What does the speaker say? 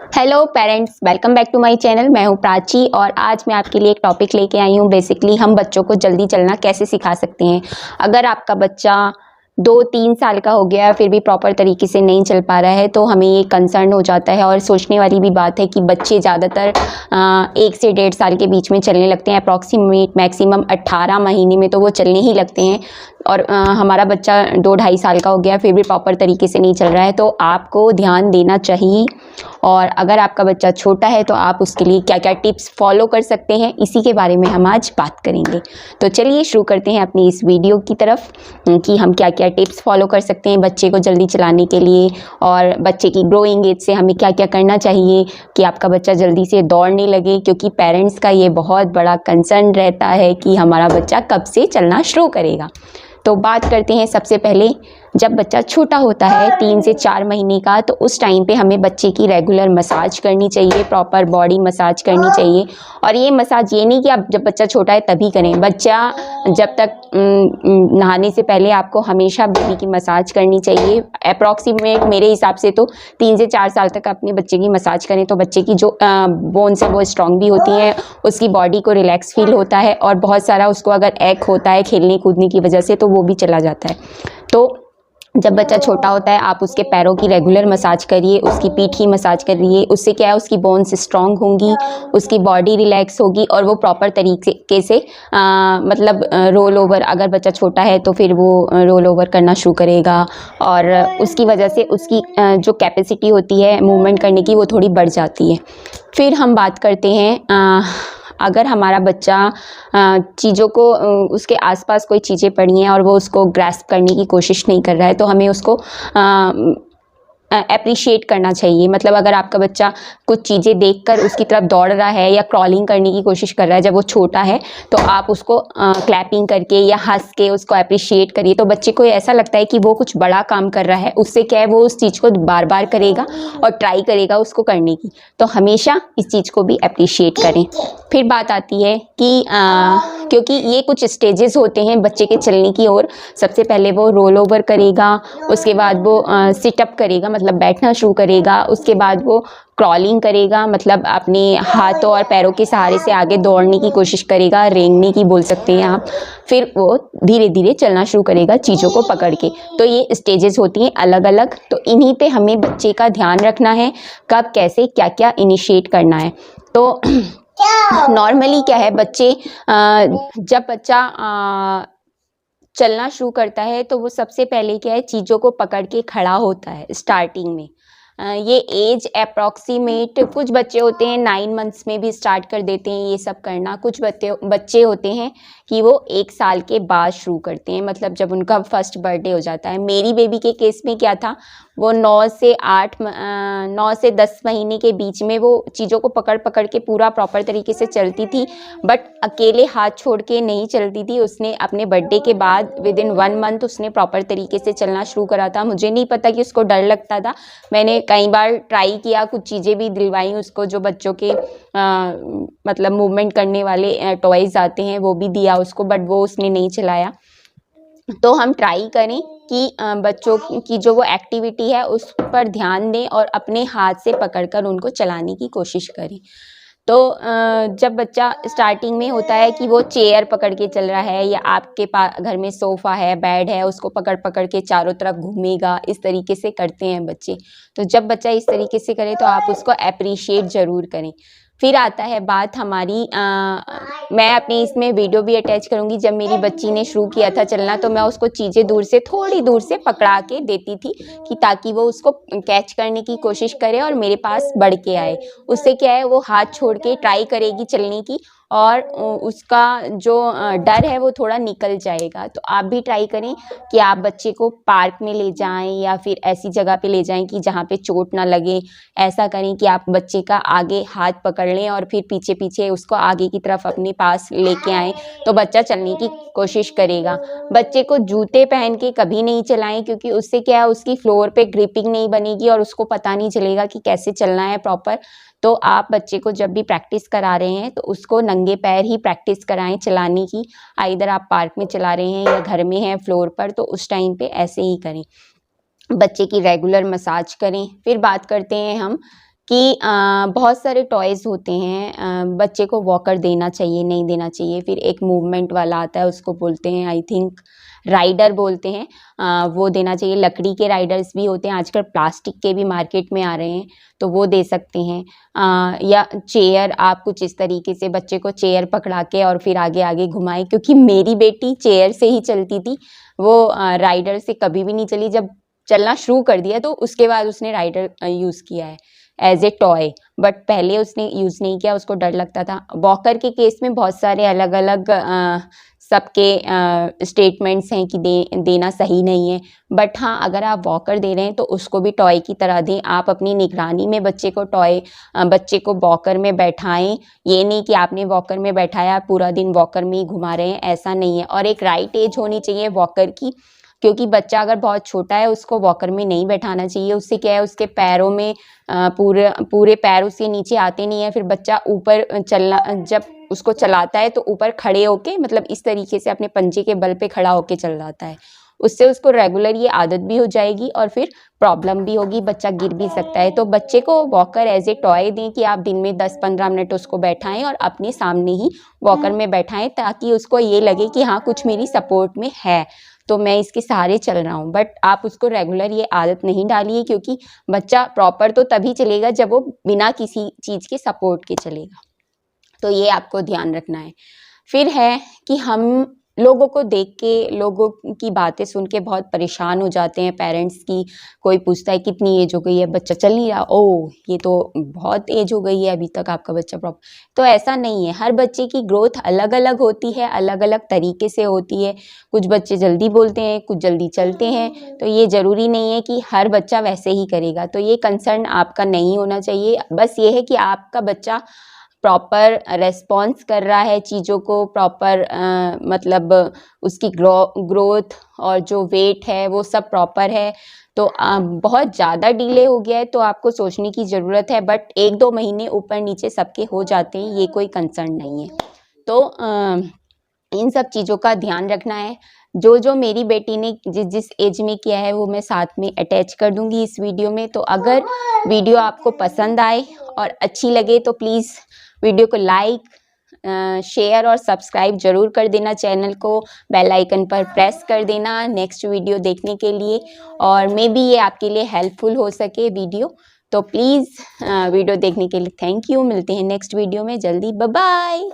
Hello parents, welcome back to my channel. मैं हूं प्राची और आज मैं आपके लिए एक टॉपिक लेके आई हूं। बेसिकली हम बच्चों को जल्दी चलना कैसे सिखा सकते हैं। अगर आपका बच्चा 2-3 साल का हो गया फिर भी प्रॉपर तरीके से नहीं चल पा रहा है तो हमें ये कंसर्न हो जाता है। और सोचने वाली भी बात है कि बच्चे ज़्यादातर 1 से 1.5 साल के बीच में चलने लगते हैं। अप्रॉक्सीमेट मैक्सिमम 18 महीने में तो वो चलने ही लगते हैं। और हमारा बच्चा 2-2.5 साल का हो गया फिर भी प्रॉपर तरीके से नहीं चल रहा है, तो आपको ध्यान देना चाहिए। और अगर आपका बच्चा छोटा है तो आप उसके लिए क्या क्या टिप्स फॉलो कर सकते हैं, इसी के बारे में हम आज बात करेंगे। तो चलिए शुरू करते हैं अपनी इस वीडियो की तरफ कि हम क्या क्या टिप्स फॉलो कर सकते हैं बच्चे को जल्दी चलाने के लिए। और बच्चे की ग्रोइंग एज से हमें क्या क्या करना चाहिए कि आपका बच्चा जल्दी से दौड़ने लगे, क्योंकि पेरेंट्स का ये बहुत बड़ा कंसर्न रहता है कि हमारा बच्चा कब से चलना शुरू करेगा। तो बात करते हैं सबसे पहले, जब बच्चा छोटा होता है 3 से 4 महीने का, तो उस टाइम पे हमें बच्चे की रेगुलर मसाज करनी चाहिए, प्रॉपर बॉडी मसाज करनी चाहिए। और ये मसाज ये नहीं कि आप जब बच्चा छोटा है तभी करें। बच्चा जब तक नहाने से पहले आपको हमेशा बेबी की मसाज करनी चाहिए। अप्रॉक्सीमेट मेरे हिसाब से तो 3 से 4 साल तक अपने बच्चे की मसाज करें तो बच्चे की जो बोन्स है वो स्ट्रॉन्ग भी होती हैं, उसकी बॉडी को रिलैक्स फील होता है और बहुत सारा उसको अगर एक होता है खेलने कूदने की वजह से तो वो भी चला जाता है। तो जब बच्चा छोटा होता है आप उसके पैरों की रेगुलर मसाज करिए, उसकी पीठ की मसाज करिए। उससे क्या है, उसकी बोन्स स्ट्रांग होंगी, उसकी बॉडी रिलैक्स होगी और वो प्रॉपर तरीके से मतलब रोल ओवर, अगर बच्चा छोटा है तो फिर वो रोल ओवर करना शुरू करेगा और उसकी वजह से उसकी जो कैपेसिटी होती है मूवमेंट करने की वो थोड़ी बढ़ जाती है। फिर हम बात करते हैं अगर हमारा बच्चा चीज़ों को उसके आसपास कोई चीज़ें पड़ी हैं और वो उसको ग्रैस्प करने की कोशिश नहीं कर रहा है तो हमें उसको अप्रिशिएट करना चाहिए। मतलब अगर आपका बच्चा कुछ चीज़ें देखकर उसकी तरफ दौड़ रहा है या क्रॉलिंग करने की कोशिश कर रहा है जब वो छोटा है, तो आप उसको क्लैपिंग करके या हंस के उसको अप्रिशिएट करिए। तो बच्चे को ऐसा लगता है कि वो कुछ बड़ा काम कर रहा है, उससे क्या है वो उस चीज़ को बार बार करेगा और ट्राई करेगा उसको करने की। तो हमेशा इस चीज़ को भी अप्रिशिएट करें। फिर बात आती है कि क्योंकि ये कुछ स्टेजेस होते हैं बच्चे के चलने की ओर। सबसे पहले वो रोल ओवर करेगा, उसके बाद वो सिटअप करेगा मतलब बैठना शुरू करेगा, उसके बाद वो क्रॉलिंग करेगा मतलब अपने हाथों और पैरों के सहारे से आगे दौड़ने की कोशिश करेगा, रेंगने की बोल सकते हैं आप। फिर वो धीरे धीरे चलना शुरू करेगा चीज़ों को पकड़ के। तो ये स्टेजेस होती हैं अलग अलग, तो इन्हीं पे हमें बच्चे का ध्यान रखना है कब कैसे क्या क्या इनिशिएट करना है। तो नॉर्मली क्या है, बच्चे जब बच्चा चलना शुरू करता है तो वो सबसे पहले क्या है, चीज़ों को पकड़ के खड़ा होता है स्टार्टिंग में। ये एज अप्रॉक्सीमेट, कुछ बच्चे होते हैं 9 मंथ्स में भी स्टार्ट कर देते हैं ये सब करना। कुछ बच्चे होते हैं कि वो 1 साल के बाद शुरू करते हैं, मतलब जब उनका फर्स्ट बर्थडे हो जाता है। मेरी बेबी के केस में क्या था, वो 9 से 10 महीने के बीच में वो चीज़ों को पकड़ पकड़ के पूरा प्रॉपर तरीके से चलती थी, बट अकेले हाथ छोड़ के नहीं चलती थी। उसने अपने बर्थडे के बाद विदिन 1 मंथ उसने प्रॉपर तरीके से चलना शुरू करा था। मुझे नहीं पता कि उसको डर लगता था, मैंने कई बार ट्राई किया, कुछ चीज़ें भी दिलवाई उसको जो बच्चों के मतलब मूवमेंट करने वाले टॉयज़ आते हैं वो भी दिया उसको, बट वो उसने नहीं चलाया। तो हम ट्राई करें कि बच्चों की जो वो एक्टिविटी है उस पर ध्यान दें और अपने हाथ से पकड़कर उनको चलाने की कोशिश करें। तो जब बच्चा स्टार्टिंग में होता है कि वो चेयर पकड़ के चल रहा है या आपके पास घर में सोफ़ा है, बेड है, उसको पकड़ पकड़ के चारों तरफ घूमेगा, इस तरीके से करते हैं बच्चे। तो जब बच्चा इस तरीके से करे तो आप उसको अप्रिशिएट ज़रूर करें। फिर आता है बात हमारी मैं अपनी इसमें वीडियो भी अटैच करूँगी। जब मेरी बच्ची ने शुरू किया था चलना तो मैं उसको चीज़ें दूर से, थोड़ी दूर से पकड़ा के देती थी कि ताकि वो उसको कैच करने की कोशिश करे और मेरे पास बढ़ के आए। उससे क्या है, वो हाथ छोड़ के ट्राई करेगी चलने की और उसका जो डर है वो थोड़ा निकल जाएगा। तो आप भी ट्राई करें कि आप बच्चे को पार्क में ले जाएं या फिर ऐसी जगह पे ले जाएं कि जहाँ पे चोट ना लगे। ऐसा करें कि आप बच्चे का आगे हाथ पकड़ लें और फिर पीछे पीछे उसको आगे की तरफ अपने पास लेके आएं, तो बच्चा चलने की कोशिश करेगा। बच्चे को जूते पहन के कभी नहीं चलाएं, क्योंकि उससे क्या है, उसकी फ्लोर पे ग्रिपिंग नहीं बनेगी और उसको पता नहीं चलेगा कि कैसे चलना है प्रॉपर। तो आप बच्चे को जब भी प्रैक्टिस करा रहे हैं तो उसको नंगे पैर ही प्रैक्टिस कराएं चलाने की। आइदर आप पार्क में चला रहे हैं या घर में हैं फ्लोर पर, तो उस टाइम पे ऐसे ही करें। बच्चे की रेगुलर मसाज करें। फिर बात करते हैं हम कि बहुत सारे टॉयज़ होते हैं, बच्चे को वॉकर देना चाहिए, नहीं देना चाहिए। फिर एक मूवमेंट वाला आता है, उसको बोलते हैं आई थिंक राइडर बोलते हैं, वो देना चाहिए। लकड़ी के राइडर्स भी होते हैं, आजकल प्लास्टिक के भी मार्केट में आ रहे हैं, तो वो दे सकते हैं। या चेयर, आप कुछ इस तरीके से बच्चे को चेयर पकड़ा के और फिर आगे आगे घुमाएं, क्योंकि मेरी बेटी चेयर से ही चलती थी, वो राइडर से कभी भी नहीं चली। जब चलना शुरू कर दिया तो उसके बाद उसने राइडर यूज़ किया है एज ए टॉय, बट पहले उसने यूज़ नहीं किया, उसको डर लगता था। वॉकर के केस में बहुत सारे अलग अलग सबके स्टेटमेंट्स हैं कि देना सही नहीं है, बट हाँ अगर आप वॉकर दे रहे हैं तो उसको भी टॉय की तरह दें। आप अपनी निगरानी में बच्चे को बच्चे को वॉकर में बैठाएं। ये नहीं कि आपने वॉकर में बैठाया पूरा दिन वॉकर में ही घुमा रहे हैं, ऐसा नहीं है। और एक राइट एज होनी चाहिए वॉकर की, क्योंकि बच्चा अगर बहुत छोटा है उसको वॉकर में नहीं बैठाना चाहिए। उससे क्या है, उसके पैरों में पूरे पैर उसके नीचे आते नहीं है, फिर बच्चा ऊपर चलना, जब उसको चलाता है तो ऊपर खड़े होके, मतलब इस तरीके से अपने पंजे के बल पे खड़ा होके चल जाता है। उससे उसको रेगुलर ये आदत भी हो जाएगी और फिर प्रॉब्लम भी होगी, बच्चा गिर भी सकता है। तो बच्चे को वॉकर एज ए टॉय दें कि आप दिन में 10-15 मिनट उसको बैठाएं और अपने सामने ही वॉकर में बैठाएं, ताकि उसको ये लगे कि हाँ कुछ मेरी सपोर्ट में है, तो मैं इसके सहारे चल रहा हूँ। बट आप उसको रेगुलर ये आदत नहीं डालिए, क्योंकि बच्चा प्रॉपर तो तभी चलेगा जब वो बिना किसी चीज़ के सपोर्ट के चलेगा। तो ये आपको ध्यान रखना है। फिर है कि हम लोगों को देख के, लोगों की बातें सुन के बहुत परेशान हो जाते हैं पेरेंट्स की। कोई पूछता है कितनी एज हो गई है, बच्चा चल नहीं रहा, ओह ये तो बहुत एज हो गई है, अभी तक आपका बच्चा प्रॉपर। तो ऐसा नहीं है, हर बच्चे की ग्रोथ अलग अलग होती है, अलग अलग तरीके से होती है। कुछ बच्चे जल्दी बोलते हैं, कुछ जल्दी चलते हैं, तो ये ज़रूरी नहीं है कि हर बच्चा वैसे ही करेगा। तो ये कंसर्न आपका नहीं होना चाहिए। बस ये है कि आपका बच्चा प्रॉपर रेस्पॉन्स कर रहा है चीज़ों को, प्रॉपर मतलब उसकी ग्रोथ और जो वेट है वो सब प्रॉपर है। तो बहुत ज़्यादा डिले हो गया है तो आपको सोचने की ज़रूरत है, बट 1-2 महीने ऊपर नीचे सबके हो जाते हैं, ये कोई कंसर्न नहीं है। तो इन सब चीज़ों का ध्यान रखना है। जो मेरी बेटी ने जिस जिस एज में किया है वो मैं साथ में अटैच कर दूंगी इस वीडियो में। तो अगर वीडियो आपको पसंद आए और अच्छी लगे तो प्लीज़ वीडियो को लाइक, शेयर और सब्सक्राइब जरूर कर देना। चैनल को बेल आइकन पर प्रेस कर देना नेक्स्ट वीडियो देखने के लिए, और मे बी ये आपके लिए हेल्पफुल हो सके वीडियो। तो प्लीज़ वीडियो देखने के लिए थैंक यू। मिलते हैं नेक्स्ट वीडियो में जल्दी, बाय बाय।